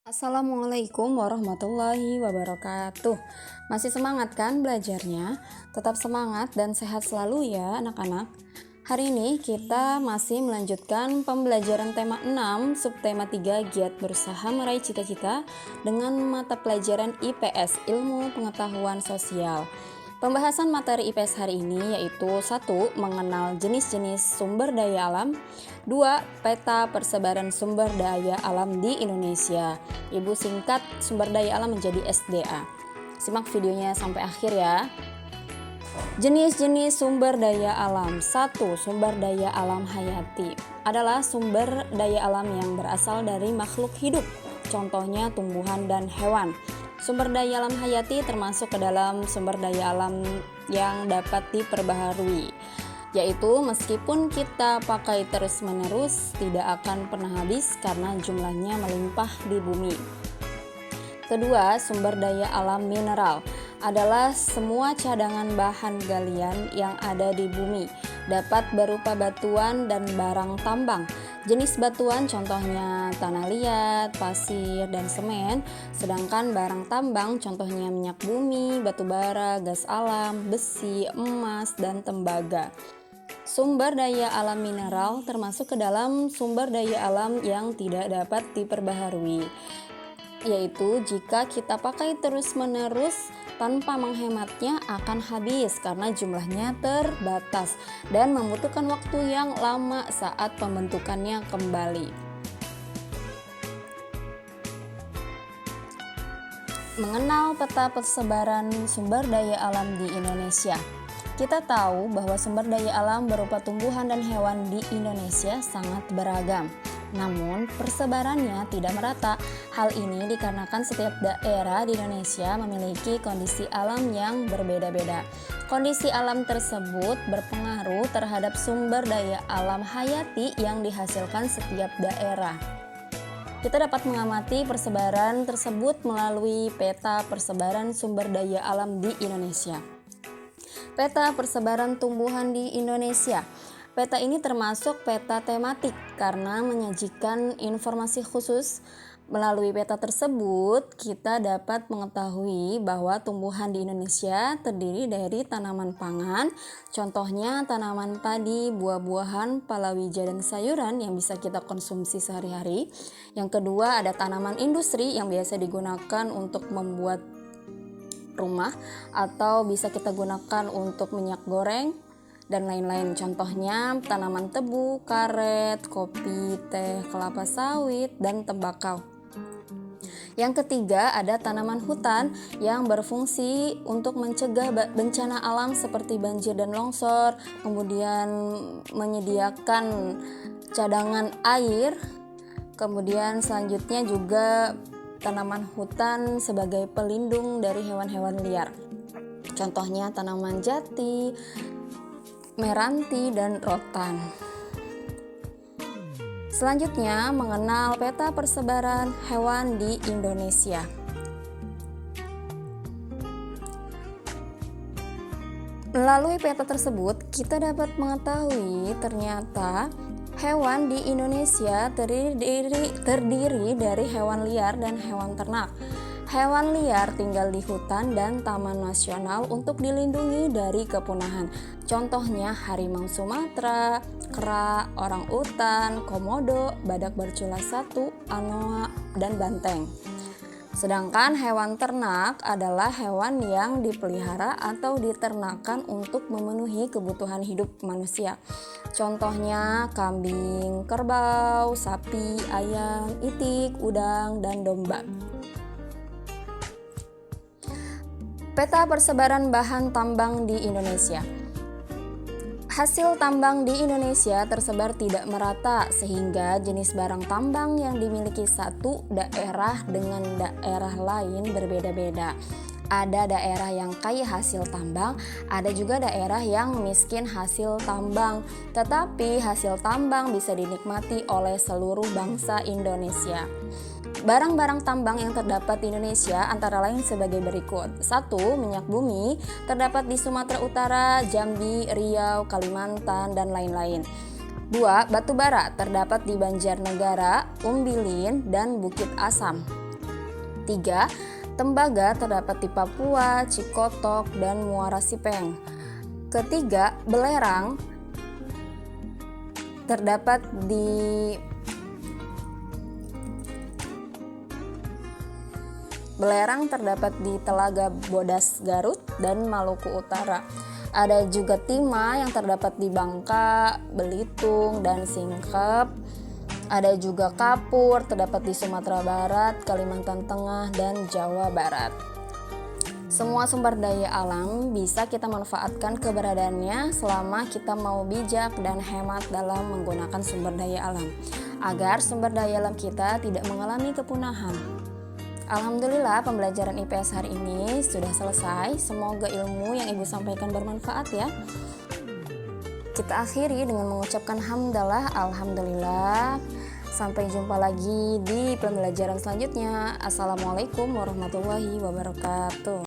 Assalamualaikum warahmatullahi wabarakatuh. Masih semangat kan belajarnya? Tetap semangat dan sehat selalu ya anak-anak. Hari ini kita masih melanjutkan pembelajaran tema 6, subtema 3, giat berusaha meraih cita-cita dengan mata pelajaran IPS, Ilmu Pengetahuan Sosial. Pembahasan materi IPS hari ini yaitu 1. Mengenal jenis-jenis sumber daya alam. 2. Peta persebaran sumber daya alam di Indonesia. Ibu singkat sumber daya alam menjadi SDA. Simak videonya sampai akhir ya. Jenis-jenis sumber daya alam. 1. Sumber daya alam hayati adalah sumber daya alam yang berasal dari makhluk hidup, contohnya tumbuhan dan hewan. Sumber daya alam hayati termasuk ke dalam sumber daya alam yang dapat diperbaharui, yaitu meskipun kita pakai terus-menerus tidak akan pernah habis karena jumlahnya melimpah di bumi. Kedua, sumber daya alam mineral adalah semua cadangan bahan galian yang ada di bumi, dapat berupa batuan dan barang tambang. Jenis batuan contohnya tanah liat, pasir, dan semen, sedangkan barang tambang contohnya minyak bumi, batu bara, gas alam, besi, emas, dan tembaga. Sumber daya alam mineral termasuk ke dalam sumber daya alam yang tidak dapat diperbaharui, yaitu jika kita pakai terus-menerus tanpa menghematnya akan habis karena jumlahnya terbatas dan membutuhkan waktu yang lama saat pembentukannya kembali. Mengenal peta persebaran sumber daya alam di Indonesia. Kita tahu bahwa sumber daya alam berupa tumbuhan dan hewan di Indonesia sangat beragam. Namun, persebarannya tidak merata. Hal ini dikarenakan setiap daerah di Indonesia memiliki kondisi alam yang berbeda-beda. Kondisi alam tersebut berpengaruh terhadap sumber daya alam hayati yang dihasilkan setiap daerah. Kita dapat mengamati persebaran tersebut melalui peta persebaran sumber daya alam di Indonesia. Peta persebaran tumbuhan di Indonesia. Peta ini termasuk peta tematik karena menyajikan informasi khusus. Melalui peta tersebut, kita dapat mengetahui bahwa tumbuhan di Indonesia terdiri dari tanaman pangan, contohnya tanaman padi, buah-buahan, palawija, dan sayuran yang bisa kita konsumsi sehari-hari. Yang kedua, ada tanaman industri yang biasa digunakan untuk membuat rumah atau bisa kita gunakan untuk minyak goreng dan lain-lain, contohnya tanaman tebu, karet, kopi, teh, kelapa sawit, dan tembakau. Yang ketiga, ada tanaman hutan yang berfungsi untuk mencegah bencana alam seperti banjir dan longsor, kemudian menyediakan cadangan air, kemudian selanjutnya juga tanaman hutan sebagai pelindung dari hewan-hewan liar, contohnya tanaman jati, meranti, dan rotan. Selanjutnya, mengenal peta persebaran hewan di Indonesia. Melalui peta tersebut, kita dapat mengetahui ternyata hewan di Indonesia terdiri dari hewan liar dan hewan ternak. Hewan liar tinggal di hutan dan taman nasional untuk dilindungi dari kepunahan. Contohnya harimau Sumatera, kera, orang utan, komodo, badak bercula 1, anoa, dan banteng. Sedangkan hewan ternak adalah hewan yang dipelihara atau diternakan untuk memenuhi kebutuhan hidup manusia. Contohnya kambing, kerbau, sapi, ayam, itik, udang, dan domba. Peta persebaran bahan tambang di Indonesia. Hasil tambang di Indonesia tersebar tidak merata sehingga jenis barang tambang yang dimiliki satu daerah dengan daerah lain berbeda-beda. Ada daerah yang kaya hasil tambang, ada juga daerah yang miskin hasil tambang. Tetapi hasil tambang bisa dinikmati oleh seluruh bangsa Indonesia. Barang-barang tambang yang terdapat di Indonesia antara lain sebagai berikut. 1. Minyak bumi terdapat di Sumatera Utara, Jambi, Riau, Kalimantan, dan lain-lain. 2. Batu bara terdapat di Banjarnegara, Umbilin, dan Bukit Asam. 3. Tembaga terdapat di Papua, Cikotok, dan Muara Sipeng. Ketiga, belerang terdapat di Telaga Bodas Garut dan Maluku Utara. Ada juga timah yang terdapat di Bangka, Belitung, dan Singkep. Ada juga kapur terdapat di Sumatera Barat, Kalimantan Tengah, dan Jawa Barat. Semua sumber daya alam bisa kita manfaatkan keberadaannya selama kita mau bijak dan hemat dalam menggunakan sumber daya alam, agar sumber daya alam kita tidak mengalami kepunahan. Alhamdulillah, pembelajaran IPS hari ini sudah selesai. Semoga ilmu yang Ibu sampaikan bermanfaat ya. Kita akhiri dengan mengucapkan hamdalah, alhamdulillah. Sampai jumpa lagi di pembelajaran selanjutnya. Assalamualaikum warahmatullahi wabarakatuh.